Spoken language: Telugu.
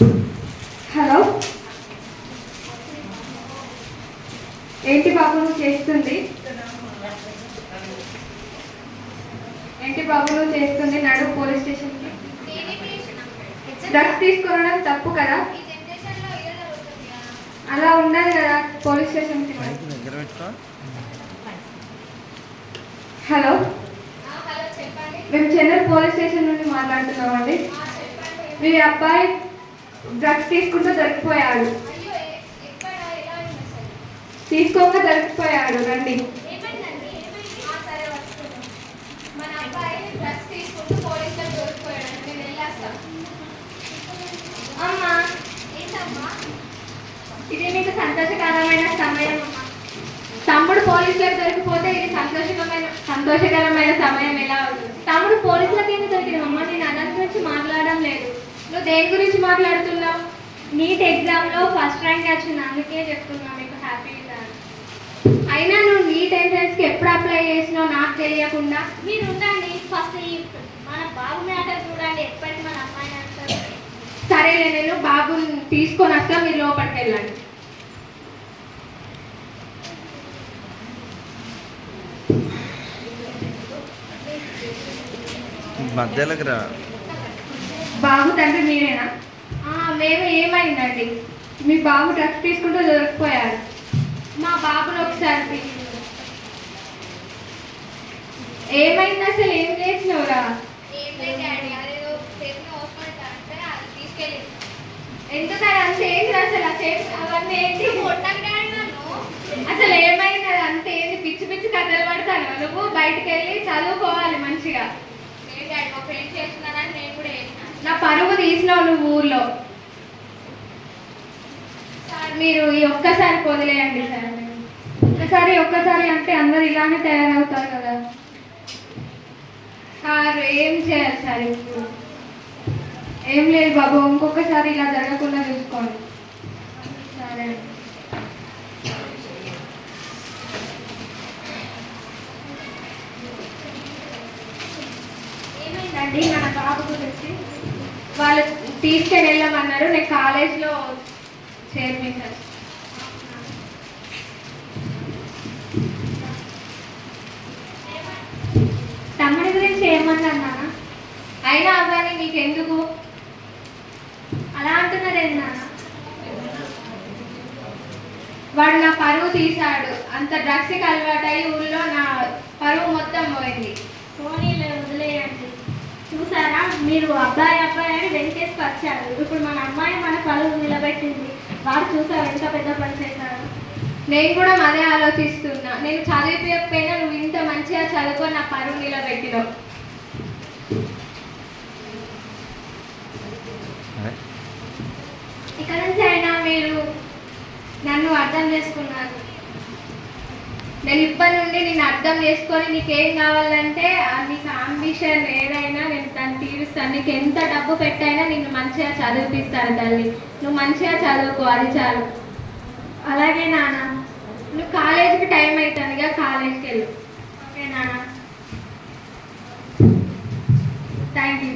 హలో, ఏంటి బాబు నువ్వు చేస్తుంది? ఏంటి బాబు నువ్వు చేస్తుంది? నడు పోలీస్ స్టేషన్కి. డ్రగ్స్ తీసుకోవడం తప్పు కదా, అలా ఉండదు కదా. పోలీస్ స్టేషన్కి. హలో, మేము చెన్నై పోలీస్ స్టేషన్ నుండి మాట్లాడుతున్నామండి. మీ అబ్బాయి డ్రగ్స్ తీసుకుంటూ దొరికిపోయాడు. తీసుకోక దొరికిపోయాడు. రండి. ఇది మీకు సంతోషకరమైన సమయం. తమ్ముడు పోలీసులకు దొరికిపోతే ఇది సంతోషకరమైన సమయం ఎలా అవుతుంది? తమ్ముడు పోలీసులకు ఎందుకు దొరికినమ్మా? నేను అన్నం గురించి మాట్లాడడం లేదు. నువ్వు దేని గురించి మాట్లాడుతున్నావు? నీట్ ఎగ్జామ్లో ఫస్ట్ ర్యాంక్ వచ్చింది, అందుకే చెప్తున్నా మీకు హ్యాపీగా. అయినా నువ్వు నీట్ ఎంట్రన్స్కి ఎప్పుడు అప్లై చేసినావు నాకు తెలియకుండా? మీరు ఉండండి, ఫస్ట్ మన బాబు మ్యాటర్ చూడండి. ఎప్పటికీ మన అమ్మాయిని అంటారు. సరేలే, నేను బాబుని తీసుకొని వస్తా, మీరు లోపలికి వెళ్ళండి. మధ్యలోకి రా. బాబు తండ్రి మీరేనా? మేము. ఏమైందండి? మీ బాబు డ్రగ్స్ తీసుకుంటూ దొరికిపోయారు. మా బాబుని ఒకసారి ఏమైంది? అసలు ఏం చేసినవురా? ఎందుకని అంత ఏంటి అసలు? అవన్నీ ఏంటి? అసలు ఏమైంది? అది అంత ఏంటి? పిచ్చి పిచ్చి కథలు పడతాను. నువ్వు బయటకు వెళ్ళి చదువుకోవాలి మంచిగా. నా పరువు తీసినావు నువ్వు ఊర్లో. మీరు ఈ ఒక్కసారి వదిలేయండి సార్. ఒక్కసారి అంటే అందరు ఇలానే తయారవుతారు కదా సార్. ఏం చేయాలి సార్ ఇప్పుడు? ఏం లేదు బాబు, ఇంకొకసారి ఇలా జరగకుండా చూసుకోండి. సరే. ఏమైందండి మన బాబు గురించి? వాళ్ళు తీసుకొని వెళ్ళమన్నారు. నేను కాలేజ్లో చేర్పించాను. తమ్ముడి గురించి ఏమన్నా నాన్న? అయినా అవ్వని నీకెందుకు అలా అంటున్నారేంటి నాన్న? వాడు నా పరువు తీశాడు. అంత డ్రగ్స్కి అలవాటై ఊళ్ళో నా పరువు మొత్తం పోయింది. పోనీలే, వదిలేయండి. చూసారా, మీరు అబ్బాయి అని వెంకేసుకు వచ్చారు. ఇప్పుడు మన అమ్మాయి మన పరువు నిలబెట్టింది. వాడు చూసారు ఎంత పెద్ద పని చేశారు. నేను కూడా అదే ఆలోచిస్తున్నా. నేను చదివిపోయినా నువ్వు ఇంత మంచిగా చదువుకొని నా పరువు నిలబెట్టినావు. ఇక్కడ నుంచి అయినా మీరు నన్ను అర్థం చేసుకున్నారు. నేను ఇప్పటి నుండి నేను అర్థం చేసుకొని నీకేం కావాలంటే నీకు అంబిషన్ ఏదైనా నేను దాన్ని తీరుస్తాను. నీకు ఎంత డబ్బు పెట్టైనా నిన్ను మంచిగా చదివిపిస్తాను తల్లి. నువ్వు మంచిగా చదువుకో, అది చాలు. అలాగే నాన్న, నువ్వు కాలేజీకి టైం అవుతుందిగా, కాలేజీకి వెళ్ళు. ఓకే నాన్న, థ్యాంక్ యూ.